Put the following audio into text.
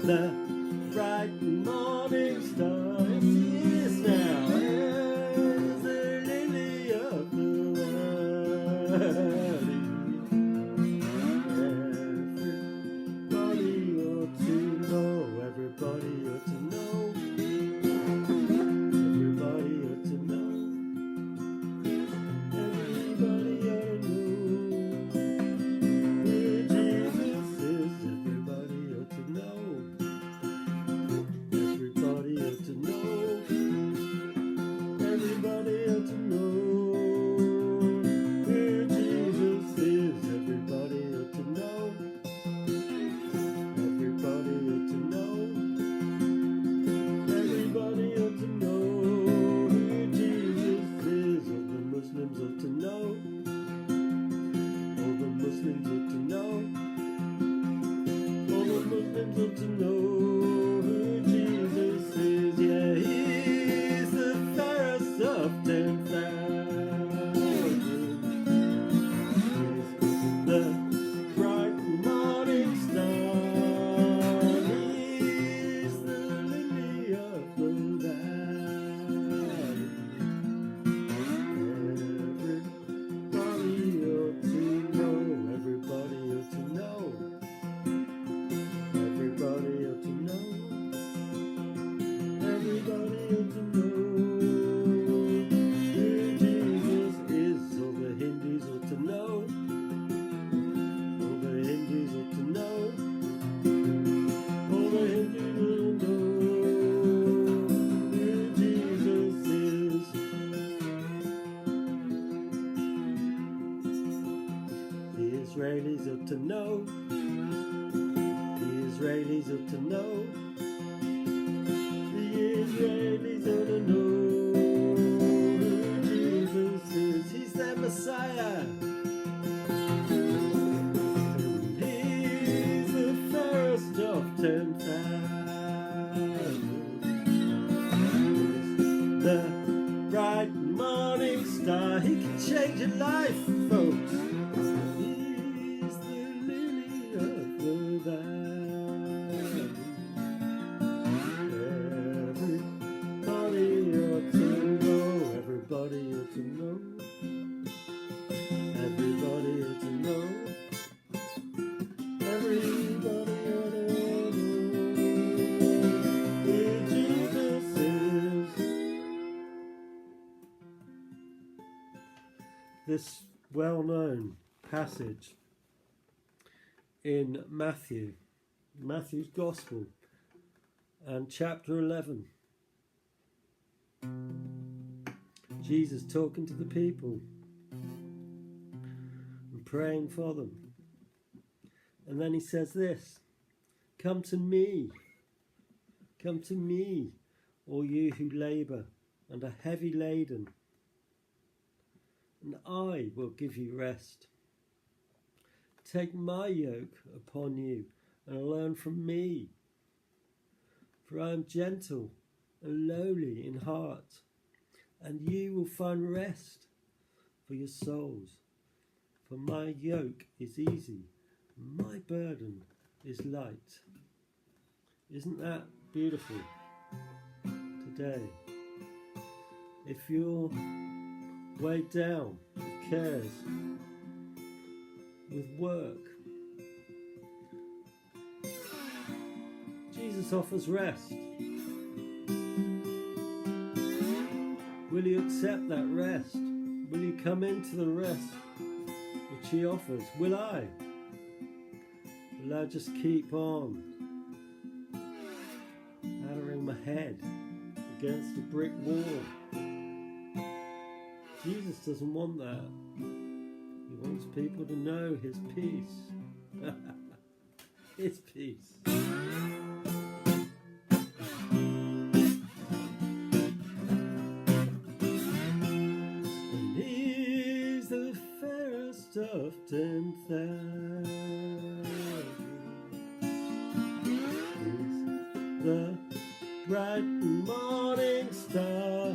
the bright morning star. Yes, he is now, as the lily of the valley. Everybody ought to know, everybody ought to know, everybody ought to know, everybody ought to know who Jesus is. Everybody ought to know, everybody ought to know, everybody ought to know who Jesus is. Everybody ought to know, everybody ought to know, everybody ought to know who Jesus is. All the Muslims ought to know, all the Muslims ought to know, all the Muslims ought to know who Jesus is. Yeah, he's the fairest of 10,000. He's the bright morning star. He's the lily of the valley. Everybody ought to know, everybody ought to know, everybody ought to know, everybody ought to know who Jesus is. All the Hindus ought to know, all the Hindus ought to know, all the Hindus ought to know who Jesus is. The Israelis ought to know, the Israelis ought to know, the Israelis ought to know who Jesus is. He's their Messiah. He's the first of 10,000. The bright morning star. He can change your life, folks. He's the lily of the valley. Everybody ought to know, everybody ought to know, everybody ought to know, everybody ought to know who Jesus is. This well-known passage in Matthew's Gospel and chapter 11. Jesus talking to the people and praying for them. And then he says this, come to me, all you who labour and are heavy laden, and I will give you rest. Take my yoke upon you and learn from me, for I am gentle and lowly in heart, and you will find rest for your souls. For my yoke is easy, and my burden is light. Isn't that beautiful today? If you're weighed down with cares, with work, Jesus offers rest. Will you accept that rest? Will you come into the rest which he offers? Will I? Will I just keep on hammering my head against a brick wall? Jesus doesn't want that. He wants people to know his peace. His peace. And he's the fairest of 10,000. He's the bright morning star.